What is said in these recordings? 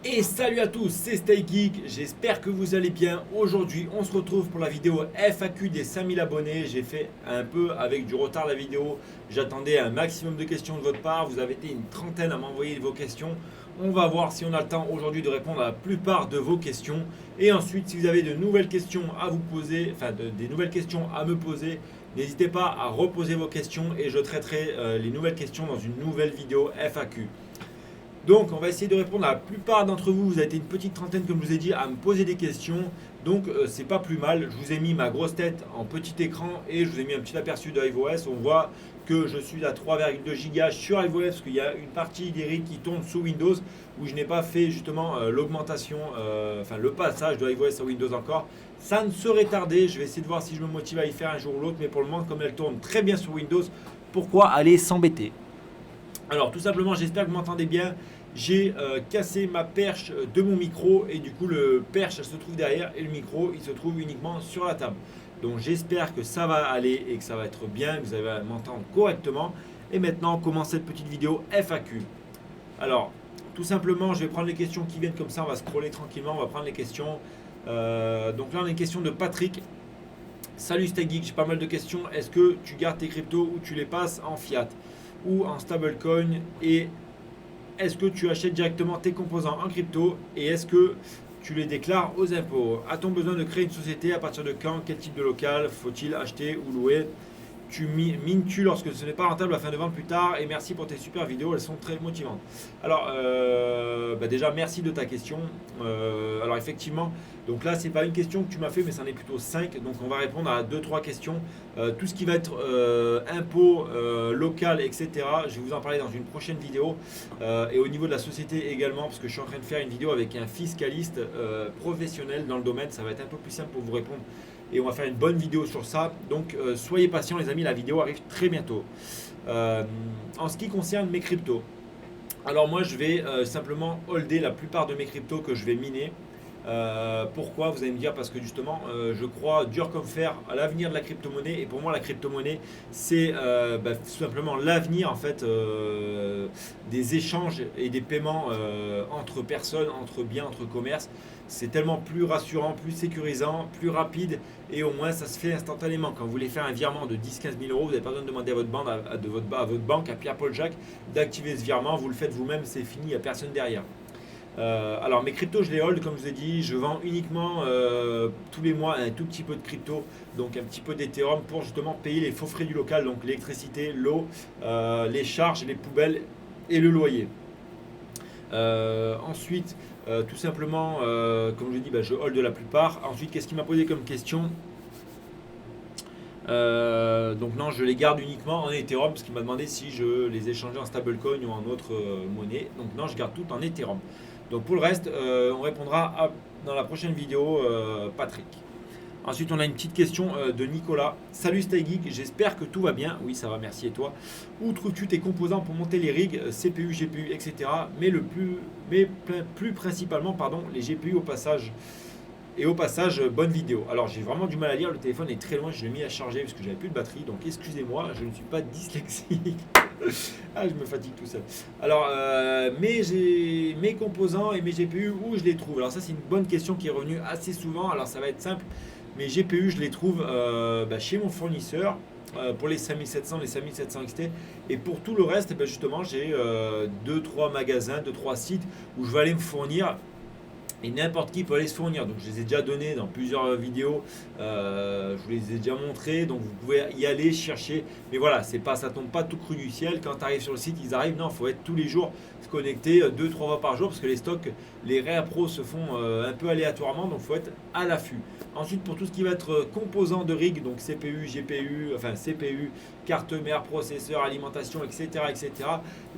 Et salut à tous, c'est Stay Geek, j'espère que vous allez bien. Aujourd'hui, on se retrouve pour la vidéo FAQ des 5000 abonnés. J'ai fait un peu avec du retard la vidéo. J'attendais un maximum de questions de votre part. Vous avez été une trentaine à m'envoyer vos questions. On va voir si on a le temps aujourd'hui de répondre à la plupart de vos questions. Et ensuite, si vous avez de nouvelles questions à vous poser, des nouvelles questions à me poser, n'hésitez pas à reposer vos questions et je traiterai les nouvelles questions dans une nouvelle vidéo FAQ. Donc, on va essayer de répondre à la plupart d'entre vous. Vous avez été une petite trentaine, comme je vous ai dit, à me poser des questions. Donc, c'est pas plus mal. Je vous ai mis ma grosse tête en petit écran et je vous ai mis un petit aperçu de iOS. On voit que je suis à 3,2 Go sur iOS parce qu'il y a une partie des rigs qui tourne sous Windows où je n'ai pas fait justement l'augmentation, le passage de iOS à Windows encore. Ça ne serait tardé. Je vais essayer de voir si je me motive à y faire un jour ou l'autre. Mais pour le moment, comme elle tourne très bien sur Windows, pourquoi aller s'embêter? Alors, tout simplement, j'espère que vous m'entendez bien. J'ai cassé ma perche de mon micro et du coup le perche se trouve derrière et le micro il se trouve uniquement sur la table. Donc j'espère que ça va aller et que ça va être bien, que vous allez m'entendre correctement. Et maintenant on commence cette petite vidéo FAQ. Alors tout simplement je vais prendre les questions qui viennent comme ça, on va scroller tranquillement, on va prendre les questions. Donc là on a une question de Patrick. Salut Stay Geek, j'ai pas mal de questions. Est-ce que tu gardes tes cryptos ou tu les passes en fiat ou en stablecoin et est-ce que tu achètes directement tes composants en crypto et est-ce que tu les déclares aux impôts? A-t-on besoin de créer une société? À partir de quand? Quel type de local faut-il acheter ou louer? Mines-tu lorsque ce n'est pas rentable afin de vendre plus tard? Et merci pour tes super vidéos, elles sont très motivantes. Alors, déjà, merci de ta question. Alors, effectivement, donc là, c'est pas une question que tu m'as fait, mais c'en est plutôt 5. Donc, on va répondre à 2-3 questions. Tout ce qui va être impôts, local, etc., je vais vous en parler dans une prochaine vidéo. Et au niveau de la société également, parce que je suis en train de faire une vidéo avec un fiscaliste professionnel dans le domaine. Ça va être un peu plus simple pour vous répondre. Et on va faire une bonne vidéo sur ça. Donc soyez patients les amis, la vidéo arrive très bientôt. En ce qui concerne mes cryptos, alors moi je vais simplement holder la plupart de mes cryptos que je vais miner. Pourquoi? Vous allez me dire parce que justement je crois dur comme fer à l'avenir de la crypto-monnaie et pour moi la crypto-monnaie c'est tout simplement l'avenir en fait des échanges et des paiements entre personnes, entre biens, entre commerces. C'est tellement plus rassurant, plus sécurisant, plus rapide et au moins ça se fait instantanément. Quand vous voulez faire un virement de 10-15 000 euros, vous n'avez pas besoin de demander à votre banque, à Pierre-Paul Jacques d'activer ce virement. Vous le faites vous-même, c'est fini, il n'y a personne derrière. Alors mes cryptos je les hold comme je vous ai dit, je vends uniquement tous les mois un tout petit peu de crypto, donc un petit peu d'Ethereum pour justement payer les faux frais du local, donc l'électricité, l'eau, les charges, les poubelles et le loyer. Ensuite, tout simplement, comme je dis, je hold la plupart. Ensuite, qu'est-ce qu'il m'a posé comme question? Donc non, je les garde uniquement en Ethereum parce qu'il m'a demandé si je les échangeais en stablecoin ou en autre monnaie. Donc non, je garde tout en Ethereum. Donc pour le reste, on répondra dans la prochaine vidéo, Patrick. Ensuite, on a une petite question de Nicolas. Salut Stay Geek, j'espère que tout va bien. Oui, ça va, merci et toi. Où trouves-tu tes composants pour monter les rigs, CPU, GPU, etc. Mais plus principalement, les GPU au passage. Et au passage, bonne vidéo. Alors, j'ai vraiment du mal à lire. Le téléphone est très loin. Je l'ai mis à charger parce que j'avais plus de batterie. Donc, excusez-moi, je ne suis pas dyslexique. Ah, je me fatigue tout seul. Alors, mes composants et mes GPU, où je les trouve? Alors, ça, c'est une bonne question qui est revenue assez souvent. Alors, ça va être simple. Mes GPU, je les trouve chez mon fournisseur pour les 5700, les 5700 XT. Et pour tout le reste, justement, j'ai 2-3 magasins, 2-3 sites où je vais aller me fournir. Et n'importe qui peut aller se fournir. Donc je les ai déjà donnés dans plusieurs vidéos. Je vous les ai déjà montrés. Donc vous pouvez y aller chercher. Mais voilà, ça tombe pas tout cru du ciel. Quand tu arrives sur le site, ils arrivent. Non, il faut être tous les jours se connecter 2-3 fois par jour parce que les stocks, les réappros se font un peu aléatoirement. Donc il faut être à l'affût. Ensuite, pour tout ce qui va être composants de rig, donc CPU, GPU, CPU, carte mère, processeur, alimentation, etc., etc.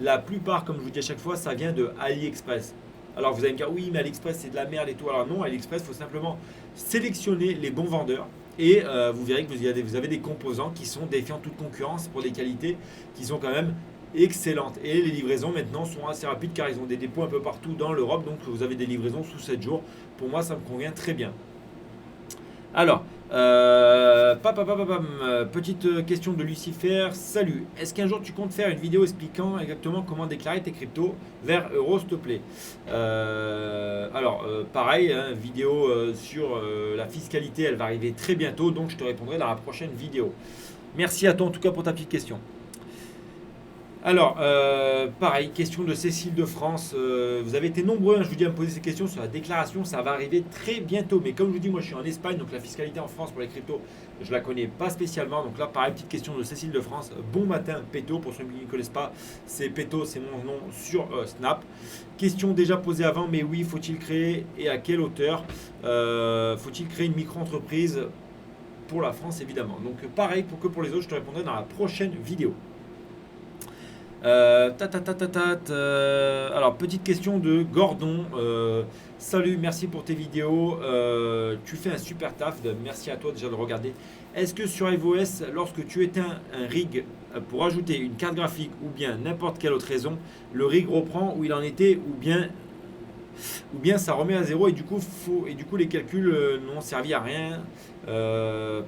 La plupart, comme je vous dis à chaque fois, ça vient de AliExpress. Alors vous allez me dire oui mais AliExpress c'est de la merde et tout. Alors non, AliExpress il faut simplement sélectionner les bons vendeurs et vous verrez que vous avez des composants qui sont défiant toute concurrence pour des qualités qui sont quand même excellentes. Et les livraisons maintenant sont assez rapides car ils ont des dépôts un peu partout dans l'Europe, donc vous avez des livraisons sous 7 jours. Pour moi ça me convient très bien. Alors, Petite question de Lucifer. Salut. Est-ce qu'un jour tu comptes faire une vidéo expliquant exactement comment déclarer tes cryptos vers euros, s'il te plaît? Pareil, hein, vidéo sur la fiscalité, elle va arriver très bientôt, donc je te répondrai dans la prochaine vidéo. Merci à toi en tout cas pour ta petite question. Alors, pareil, question de Cécile de France. Vous avez été nombreux, hein, je vous dis, à me poser ces questions sur la déclaration. Ça va arriver très bientôt. Mais comme je vous dis, moi, je suis en Espagne, donc la fiscalité en France pour les cryptos, je la connais pas spécialement. Donc là, pareil, petite question de Cécile de France. Bon matin, Peto. Pour ceux qui ne connaissent pas, c'est Peto, c'est mon nom sur Snap. Question déjà posée avant, mais oui, faut-il créer et à quelle hauteur faut-il créer une micro-entreprise pour la France, évidemment. Donc pareil, pour les autres, je te répondrai dans la prochaine vidéo. Alors, petite question de Gordon. Salut, merci pour tes vidéos. Tu fais un super taf. Merci à toi déjà de regarder. Est-ce que sur iOS, lorsque tu éteins un rig pour ajouter une carte graphique ou bien n'importe quelle autre raison, le rig reprend où il en était ou bien ça remet à zéro et du coup, les calculs n'ont servi à rien.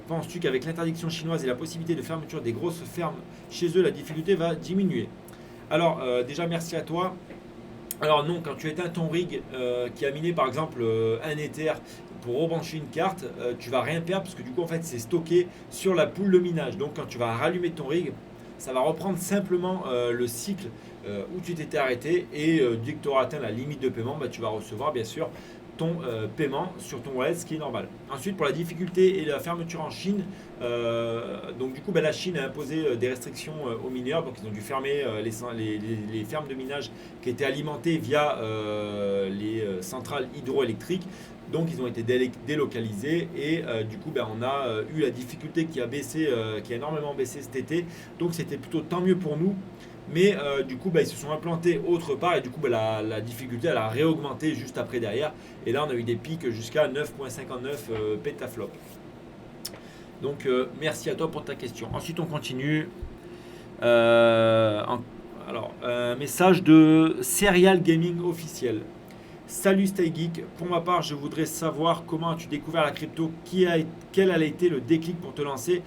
Penses-tu qu'avec l'interdiction chinoise et la possibilité de fermeture des grosses fermes chez eux, la difficulté va diminuer? Alors, déjà, merci à toi. Alors non, quand tu éteins ton rig qui a miné par exemple un Ether pour rebrancher une carte, tu vas rien perdre parce que du coup, en fait, c'est stocké sur la poule de minage. Donc, quand tu vas rallumer ton rig, ça va reprendre simplement le cycle où tu t'étais arrêté et dès que tu auras atteint la limite de paiement, bah, tu vas recevoir bien sûr ton paiement sur ton wallet, ce qui est normal. Ensuite, pour la difficulté et la fermeture en Chine, donc du coup, bah, la Chine a imposé des restrictions aux mineurs, donc ils ont dû fermer les fermes de minage qui étaient alimentées via les centrales hydroélectriques. Donc ils ont été délocalisés et du coup ben, on a eu la difficulté qui a baissé, qui a énormément baissé cet été. Donc c'était plutôt tant mieux pour nous. Mais du coup ben, ils se sont implantés autre part et du coup ben, la difficulté elle a réaugmenté juste après derrière. Et là on a eu des pics jusqu'à 9,59 pétaflop. Donc merci à toi pour ta question. Ensuite on continue. Alors un message de Serial Gaming officiel. Salut Stay Geek, pour ma part je voudrais savoir comment as-tu découvert la crypto, quel a été le déclic pour te lancer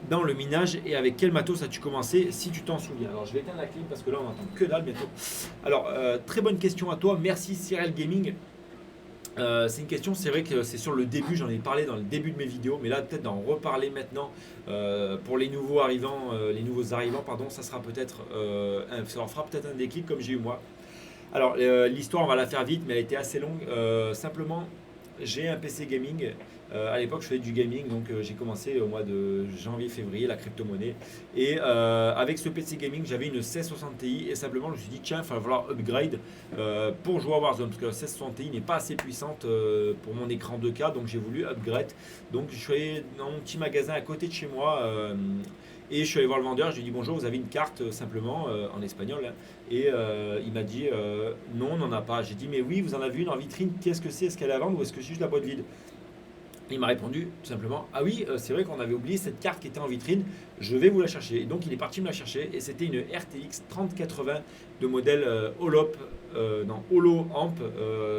dans le minage et avec quel matos as-tu commencé si tu t'en souviens. Alors je vais éteindre la clim parce que là on n'entend que dalle bientôt. Alors très bonne question à toi, merci Serial Gaming. C'est une question, c'est vrai que c'est sur le début, j'en ai parlé dans le début de mes vidéos, mais là peut-être d'en reparler maintenant pour les nouveaux arrivants, ça sera peut-être, ça leur fera peut-être un déclic comme j'ai eu moi. Alors, l'histoire, on va la faire vite, mais elle était assez longue. Simplement, j'ai un PC gaming. À l'époque, je faisais du gaming, donc j'ai commencé au mois de janvier-février la crypto-monnaie. Et avec ce PC gaming, j'avais une 1660 Ti et simplement, je me suis dit, tiens, il va falloir upgrade pour jouer à Warzone, parce que la 1660 Ti n'est pas assez puissante pour mon écran 2K, donc j'ai voulu upgrade. Donc, je suis allé dans mon petit magasin à côté de chez moi. Et je suis allé voir le vendeur, je lui ai dit bonjour, vous avez une carte simplement en espagnol hein. Et il m'a dit non, on n'en a pas. J'ai dit mais oui, vous en avez une en vitrine, qu'est-ce que c'est? Est-ce qu'elle est à vendre ou est-ce que c'est juste la boîte vide? Il m'a répondu tout simplement ah oui, c'est vrai qu'on avait oublié cette carte qui était en vitrine, je vais vous la chercher. Et donc il est parti me la chercher et c'était une RTX 3080 de modèle Holo Amp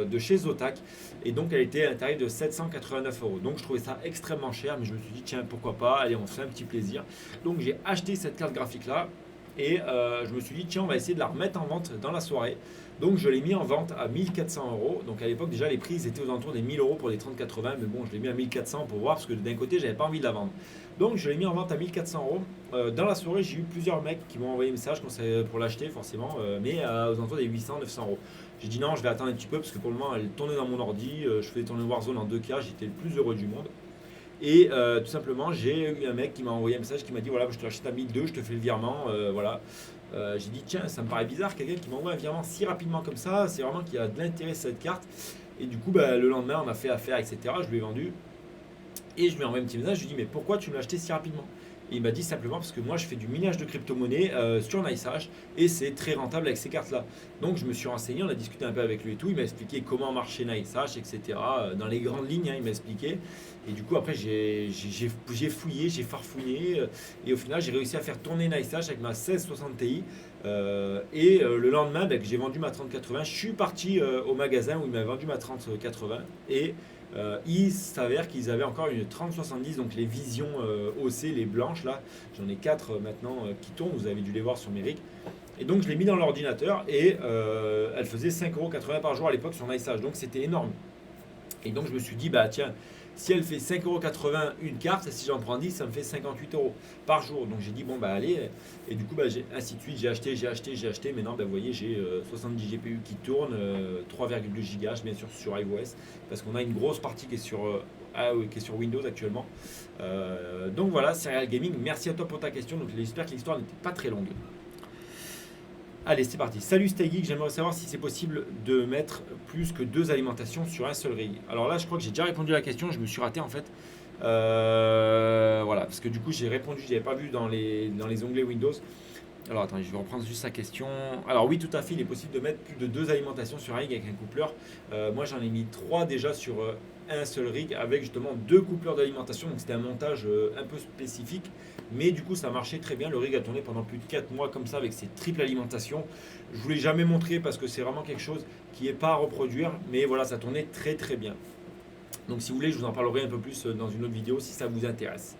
de chez Zotac. Et donc elle était à un tarif de 789 euros. Donc je trouvais ça extrêmement cher, mais je me suis dit tiens pourquoi pas, allez on se fait un petit plaisir. Donc j'ai acheté cette carte graphique là et je me suis dit tiens on va essayer de la remettre en vente dans la soirée. Donc je l'ai mis en vente à 1400 euros. Donc à l'époque déjà les prix étaient aux alentours des 1000 euros pour les 3080, mais bon je l'ai mis à 1400 pour voir parce que d'un côté j'avais pas envie de la vendre. Donc je l'ai mis en vente à 1400 euros. Dans la soirée j'ai eu plusieurs mecs qui m'ont envoyé un message pour l'acheter forcément, mais aux alentours des 800-900 euros. J'ai dit non je vais attendre un petit peu parce que pour le moment elle tournait dans mon ordi, je faisais tourner Warzone en 2K, j'étais le plus heureux du monde. Et tout simplement j'ai eu un mec qui m'a envoyé un message qui m'a dit voilà je te l'achète à 1200, je te fais le virement, voilà. J'ai dit tiens ça me paraît bizarre quelqu'un qui m'envoie un virement si rapidement comme ça, c'est vraiment qu'il y a de l'intérêt sur cette carte. Et du coup le lendemain on a fait affaire etc, je lui ai vendu et je lui ai envoyé un petit message, je lui ai dit mais pourquoi tu me l'as acheté si rapidement? Et il m'a dit simplement parce que moi je fais du minage de crypto-monnaie sur NiceHash et c'est très rentable avec ces cartes là. Donc je me suis renseigné, on a discuté un peu avec lui et tout, il m'a expliqué comment marchait NiceHash etc. Dans les grandes lignes hein, il m'a expliqué. Et du coup après j'ai fouillé, j'ai farfouillé et au final j'ai réussi à faire tourner NiceHash avec ma 1660 Ti Le lendemain, que j'ai vendu ma 3080, je suis parti au magasin où il m'a vendu ma 3080 et il s'avère qu'ils avaient encore une 3070, donc les visions OC, les blanches là, j'en ai 4 maintenant qui tournent, vous avez dû les voir sur mes rigs. Et donc je l'ai mis dans l'ordinateur et elle faisait 5,80 € par jour à l'époque sur NiceHash, donc c'était énorme. Et donc je me suis dit, bah tiens, si elle fait 5,80 € une carte, si j'en prends 10, ça me fait 58 € par jour. Donc j'ai dit, bon bah allez, et du coup, bah, ainsi de suite, j'ai acheté. Maintenant, bah, vous voyez, j'ai 70 GPU qui tournent, 3,2 GHz, bien sûr, sur iOS, parce qu'on a une grosse partie qui est sur, qui est sur Windows actuellement. Donc voilà, Serial Gaming, merci à toi pour ta question. Donc j'espère que l'histoire n'était pas très longue. Allez, c'est parti. Salut Stay Geek, j'aimerais savoir si c'est possible de mettre plus que 2 alimentations sur un seul rig. Alors là, je crois que j'ai déjà répondu à la question, je me suis raté en fait. Voilà, parce que du coup, j'ai répondu, je n'avais pas vu dans les onglets Windows. Alors attendez, je vais reprendre juste sa question. Alors oui, tout à fait, il est possible de mettre plus de 2 alimentations sur un rig avec un coupleur. Moi, j'en ai mis 3 déjà sur un seul rig avec justement 2 coupleurs d'alimentation. Donc c'était un montage un peu spécifique. Mais du coup, ça marchait très bien. Le rig a tourné pendant plus de 4 mois comme ça avec ses triples alimentations. Je ne vous l'ai jamais montré parce que c'est vraiment quelque chose qui n'est pas à reproduire. Mais voilà, ça tournait très très bien. Donc si vous voulez, je vous en parlerai un peu plus dans une autre vidéo si ça vous intéresse.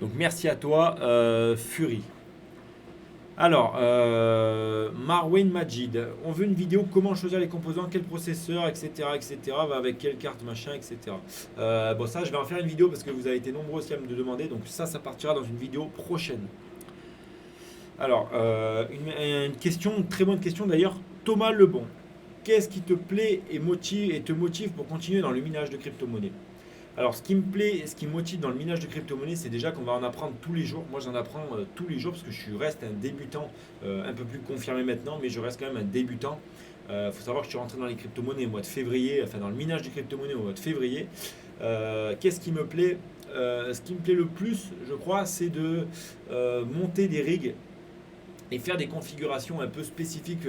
Donc merci à toi, Fury. Alors, Marwan Majid, on veut une vidéo comment choisir les composants, quel processeur, etc., va avec quelle carte, machin, etc. Bon, ça, je vais en faire une vidéo parce que vous avez été nombreux aussi à me demander, donc ça partira dans une vidéo prochaine. Alors, une question, une très bonne question d'ailleurs, Thomas Lebon. Qu'est-ce qui te plaît et te motive pour continuer dans le minage de crypto-monnaies? Alors, ce qui me plaît, ce qui me motive dans le minage de crypto-monnaies, c'est déjà qu'on va en apprendre tous les jours. Moi, j'en apprends tous les jours parce que reste un débutant, un peu plus confirmé maintenant, mais je reste quand même un débutant. Faut savoir que je suis rentré dans les crypto-monnaies au mois de février, enfin dans le minage de crypto-monnaies au mois de février. Qu'est-ce qui me plaît? Ce qui me plaît le plus, je crois, c'est de monter des rigs et faire des configurations un peu spécifiques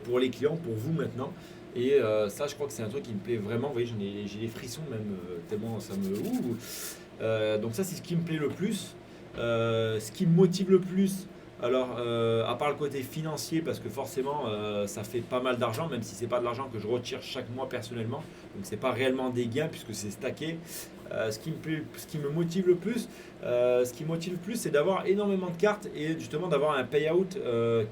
pour les clients, pour vous maintenant. Et ça, je crois que c'est un truc qui me plaît vraiment. Vous voyez, j'ai des frissons même, tellement ça me... donc ça, c'est ce qui me plaît le plus. Ce qui me motive le plus, alors, à part le côté financier, parce que forcément, ça fait pas mal d'argent, même si c'est pas de l'argent que je retire chaque mois personnellement. Donc c'est pas réellement des gains puisque c'est stacké. Ce qui me motive le plus, c'est d'avoir énormément de cartes et justement d'avoir un payout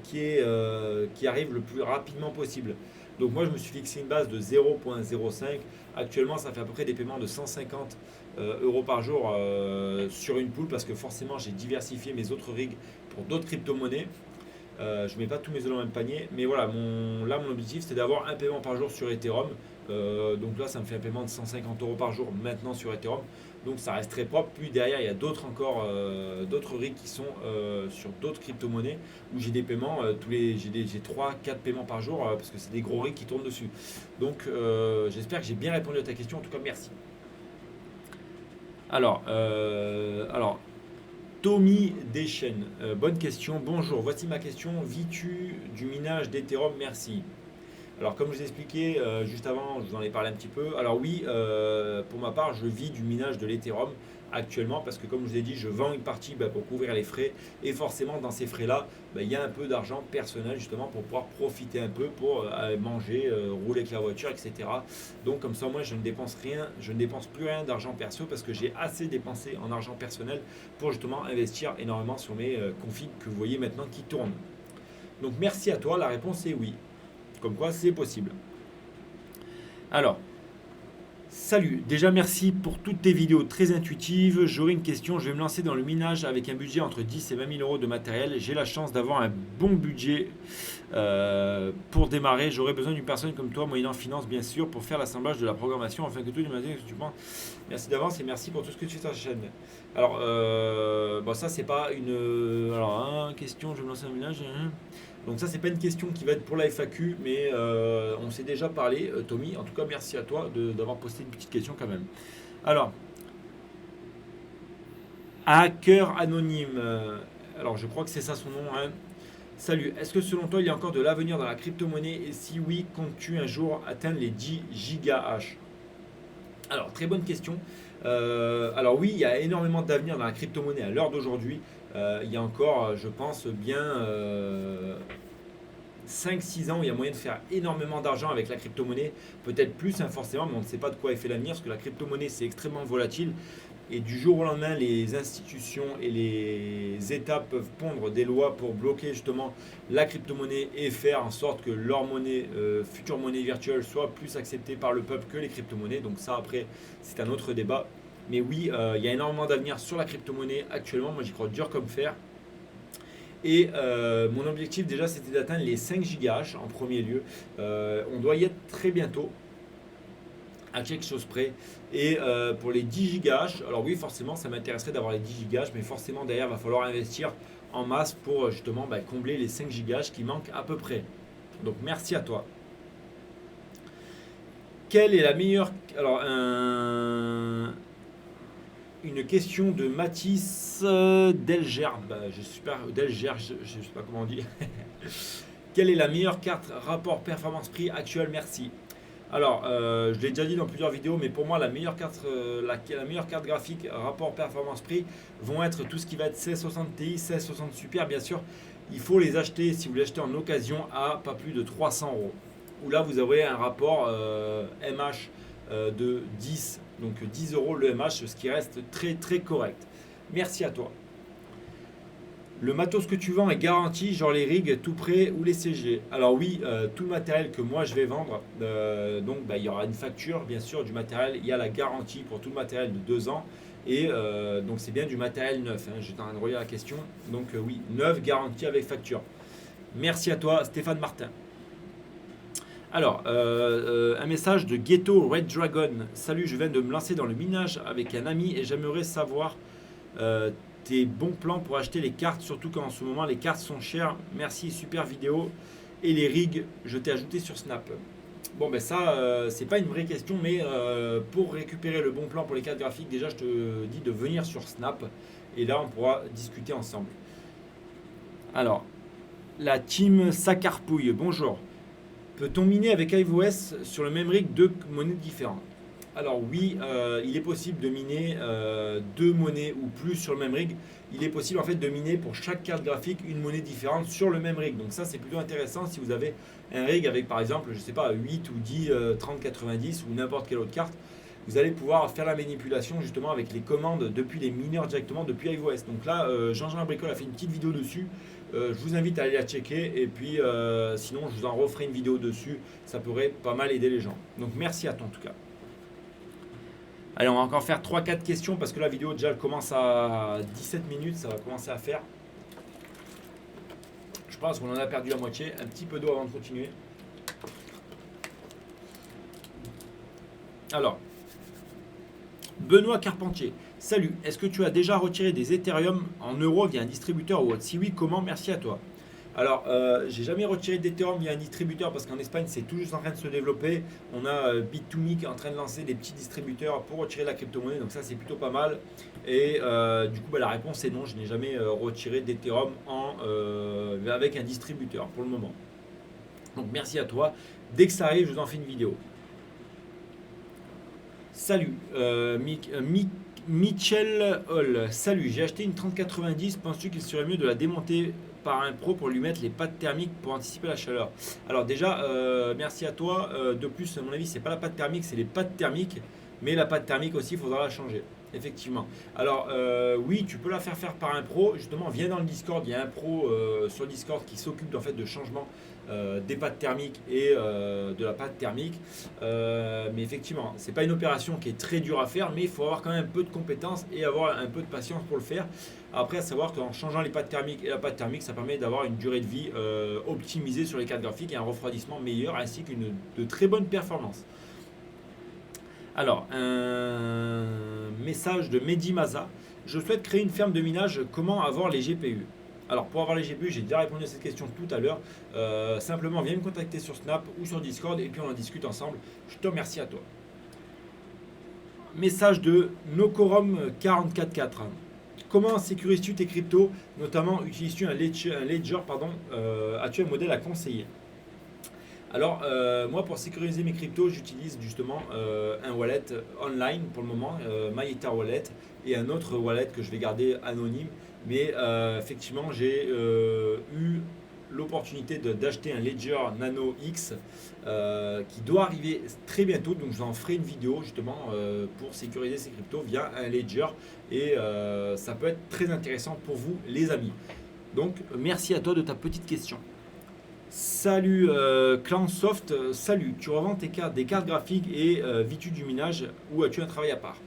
qui arrive le plus rapidement possible. Donc moi je me suis fixé une base de 0,05. Actuellement ça fait à peu près des paiements de 150 € par jour sur une pool parce que forcément j'ai diversifié mes autres rigs pour d'autres crypto-monnaies. Je ne mets pas tous mes œufs dans le même panier, mais voilà, mon objectif c'est d'avoir un paiement par jour sur Ethereum. Donc là ça me fait un paiement de 150 € par jour maintenant sur Ethereum. Donc ça reste très propre. Puis derrière il y a d'autres rigs qui sont sur d'autres crypto-monnaies où j'ai des paiements, j'ai 3-4 paiements par jour parce que c'est des gros rigs qui tournent dessus. Donc j'espère que j'ai bien répondu à ta question. En tout cas merci. Alors Tommy Deschênes, bonne question. Bonjour, voici ma question. Vis-tu du minage d'Ethereum? Merci. Alors comme je vous ai expliqué juste avant, je vous en ai parlé un petit peu. Alors oui, pour ma part, je vis du minage de l'Ethereum actuellement parce que comme je vous ai dit, je vends une partie pour couvrir les frais et forcément dans ces frais-là, il y a un peu d'argent personnel justement pour pouvoir profiter un peu, pour manger, rouler avec la voiture, etc. Donc comme ça, moi, je ne dépense rien, je ne dépense plus rien d'argent perso parce que j'ai assez dépensé en argent personnel pour justement investir énormément sur mes configs que vous voyez maintenant qui tournent. Donc merci à toi, la réponse est oui. Comme quoi, c'est possible. Alors, salut. Déjà, merci pour toutes tes vidéos très intuitives. J'aurais une question. Je vais me lancer dans le minage avec un budget entre 10 et 20 000 € de matériel. J'ai la chance d'avoir un bon budget pour démarrer. J'aurais besoin d'une personne comme toi, moyennant finance, bien sûr, pour faire l'assemblage de la programmation afin que tout le monde tu penses. Merci d'avance et merci pour tout ce que tu fais sur la chaîne. Alors, ça, c'est pas une. Alors, question. Je vais me lancer dans le minage. Donc ça, c'est pas une question qui va être pour la FAQ, mais on s'est déjà parlé, Tommy. En tout cas, merci à toi d'avoir posté une petite question quand même. Alors, hacker anonyme. Alors, je crois que c'est ça son nom. Hein. Salut, est-ce que selon toi, il y a encore de l'avenir dans la crypto-monnaie? Et si oui, comptes-tu un jour atteindre les 10 gigahash? Alors, très bonne question. Alors oui, il y a énormément d'avenir dans la crypto-monnaie à l'heure d'aujourd'hui. il y a encore, je pense, bien 5-6 ans, il y a moyen de faire énormément d'argent avec la crypto-monnaie, peut-être plus hein, forcément, mais on ne sait pas de quoi est fait l'avenir, parce que la crypto-monnaie c'est extrêmement volatile, et du jour au lendemain, les institutions et les États peuvent pondre des lois pour bloquer justement la crypto-monnaie et faire en sorte que leur monnaie, future monnaie virtuelle, soit plus acceptée par le peuple que les crypto-monnaies. Donc ça après, c'est un autre débat. Mais oui, il y a énormément d'avenir sur la crypto-monnaie actuellement, moi j'y crois dur comme fer. Et mon objectif déjà c'était d'atteindre les 5 gigahash en premier lieu. On doit y être très bientôt, à quelque chose près. Et pour les 10 gigahash, alors oui forcément ça m'intéresserait d'avoir les 10 gigahash, mais forcément derrière il va falloir investir en masse pour justement combler les 5 gigahash qui manquent à peu près. Donc merci à toi. Quelle est la meilleure... Alors une question de Mathis Delgerbe. Je suis pas Delgerbe, je sais pas comment on dit. Quelle est la meilleure carte rapport performance-prix actuelle? Merci. Alors, je l'ai déjà dit dans plusieurs vidéos, mais pour moi, la meilleure carte graphique rapport performance-prix vont être tout ce qui va être 1660 Ti, 1660 Super. Bien sûr, il faut les acheter si vous les achetez en occasion à pas plus de 300 euros. Où là, vous aurez un rapport MH de 10, donc 10 euros le MH, ce qui reste très très correct. Merci à toi. Le matos que tu vends est garanti, genre les rigs tout prêt ou les CG. Alors oui, tout le matériel que moi je vais vendre, donc il y aura une facture bien sûr du matériel, il y a la garantie pour tout le matériel de 2 ans. Et donc c'est bien du matériel neuf, hein, j'étais en train de relire la question. Donc oui, neuf garanti avec facture. Merci à toi Stéphane Martin. Alors, un message de Ghetto Red Dragon. Salut, je viens de me lancer dans le minage avec un ami et j'aimerais savoir tes bons plans pour acheter les cartes, surtout qu'en ce moment les cartes sont chères. Merci, super vidéo. Et les rigs, je t'ai ajouté sur Snap. Bon, ben ça, c'est pas une vraie question, mais pour récupérer le bon plan pour les cartes graphiques, déjà je te dis de venir sur Snap et là on pourra discuter ensemble. Alors, la team Sacarpouille, bonjour. Peut-on miner avec iOS sur le même rig deux monnaies différentes? Alors oui, il est possible de miner deux monnaies ou plus sur le même rig. Il est possible en fait de miner pour chaque carte graphique une monnaie différente sur le même rig. Donc ça c'est plutôt intéressant si vous avez un rig avec par exemple, je sais pas, 8 ou 10, 30, 90 ou n'importe quelle autre carte. Vous allez pouvoir faire la manipulation justement avec les commandes depuis les mineurs directement depuis iOS. Donc là, Jean-Jean Bricole a fait une petite vidéo dessus. Je vous invite à aller la checker et puis sinon je vous en referai une vidéo dessus. Ça pourrait pas mal aider les gens. Donc merci à toi en tout cas. Allez, on va encore faire 3-4 questions parce que la vidéo déjà elle commence à 17 minutes. Ça va commencer à faire. Je pense qu'on en a perdu la moitié. Un petit peu d'eau avant de continuer. Alors, Benoît Carpentier, salut, est-ce que tu as déjà retiré des Ethereum en euros via un distributeur ou autre? Si oui, comment? Merci à toi. Alors, j'ai jamais retiré d'Ethereum via un distributeur parce qu'en Espagne, c'est tout juste en train de se développer. On a Bit2Me qui est en train de lancer des petits distributeurs pour retirer la crypto-monnaie, donc ça, c'est plutôt pas mal. Et du coup, la réponse est non, je n'ai jamais retiré d'Ethereum avec un distributeur pour le moment. Donc, merci à toi. Dès que ça arrive, je vous en fais une vidéo. Salut, Michel Hall. Salut, j'ai acheté une 3090. Penses-tu qu'il serait mieux de la démonter par un pro pour lui mettre les pattes thermiques pour anticiper la chaleur? Alors déjà, merci à toi. De plus, à mon avis, c'est pas la patte thermique, c'est les pattes thermiques. Mais la patte thermique aussi, il faudra la changer. Effectivement. Alors oui, tu peux la faire par un pro. Justement, viens dans le Discord. Il y a un pro sur le Discord qui s'occupe en fait de changement des pattes thermiques et de la pâte thermique. Mais effectivement, c'est pas une opération qui est très dure à faire, mais il faut avoir quand même un peu de compétences et avoir un peu de patience pour le faire. Après, à savoir qu'en changeant les pattes thermiques et la pâte thermique, ça permet d'avoir une durée de vie optimisée sur les cartes graphiques et un refroidissement meilleur ainsi qu'une de très bonne performance. Alors, un message de Mehdi Maza. Je souhaite créer une ferme de minage. Comment avoir les GPU? Alors, pour avoir les GPU, j'ai déjà répondu à cette question tout à l'heure. Simplement, viens me contacter sur Snap ou sur Discord et puis on en discute ensemble. Je te remercie à toi. Message de Nocorum444. Comment sécurises-tu tes cryptos? Notamment, utilises-tu un ledger? As-tu un modèle à conseiller? Alors, moi, pour sécuriser mes cryptos, j'utilise justement un wallet online pour le moment, MyEther Wallet, et un autre wallet que je vais garder anonyme. Mais effectivement, j'ai eu l'opportunité d'acheter un Ledger Nano X qui doit arriver très bientôt. Donc, je vous en ferai une vidéo justement pour sécuriser ces cryptos via un Ledger. Et ça peut être très intéressant pour vous, les amis. Donc, merci à toi de ta petite question. Salut Clansoft, salut, tu revends des cartes graphiques et vis-tu du minage ou as-tu un travail à part?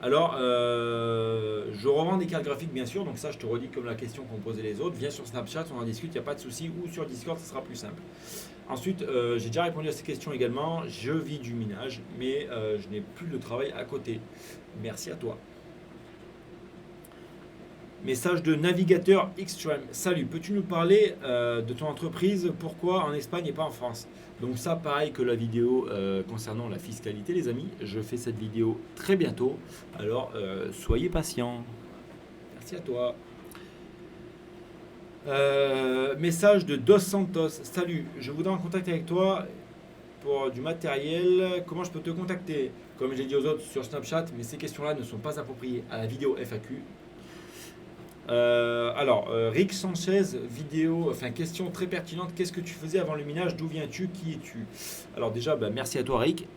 Alors, je revends des cartes graphiques bien sûr, donc ça je te redis comme la question qu'ont posé les autres. Viens sur Snapchat, on en discute, il n'y a pas de souci, ou sur Discord, ça sera plus simple. Ensuite, j'ai déjà répondu à ces questions également. Je vis du minage, mais je n'ai plus de travail à côté. Merci à toi. Message de navigateur Xtreme. Salut, peux-tu nous parler de ton entreprise? Pourquoi en Espagne et pas en France? Donc ça, pareil que la vidéo concernant la fiscalité, les amis. Je fais cette vidéo très bientôt. Alors, soyez patients. Merci à toi. Message de Dos Santos. Salut, je voudrais en contact avec toi pour du matériel. Comment je peux te contacter? Comme j'ai dit aux autres sur Snapchat, mais ces questions-là ne sont pas appropriées à la vidéo FAQ. Rick Sanchez, question très pertinente. Qu'est-ce que tu faisais avant le minage? D'où viens-tu? Qui es-tu? Alors déjà, merci à toi Rick.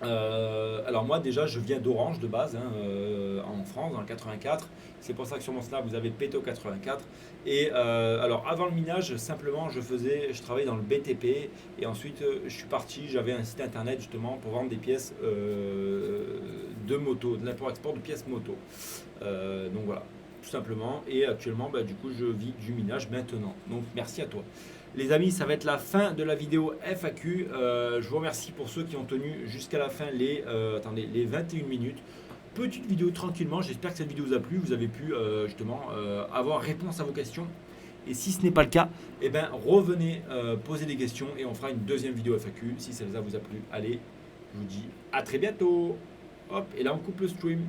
Alors moi déjà, je viens d'Orange de base, en France, dans le 84. C'est pour ça que sur mon Snap, vous avez Peto 84. Et alors avant le minage, simplement, je travaillais dans le BTP. Et ensuite, je suis parti, j'avais un site internet justement pour vendre des pièces de moto, de l'import-export de pièces moto. Donc voilà, tout simplement. Et actuellement, du coup, je vis du minage maintenant. Donc merci à toi. Les amis, ça va être la fin de la vidéo FAQ. Je vous remercie pour ceux qui ont tenu jusqu'à la fin les 21 minutes. Petite vidéo tranquillement. J'espère que cette vidéo vous a plu. Vous avez pu justement avoir réponse à vos questions. Et si ce n'est pas le cas, revenez poser des questions et on fera une deuxième vidéo FAQ si ça vous a plu. Allez, je vous dis à très bientôt. Hop, et là on coupe le stream.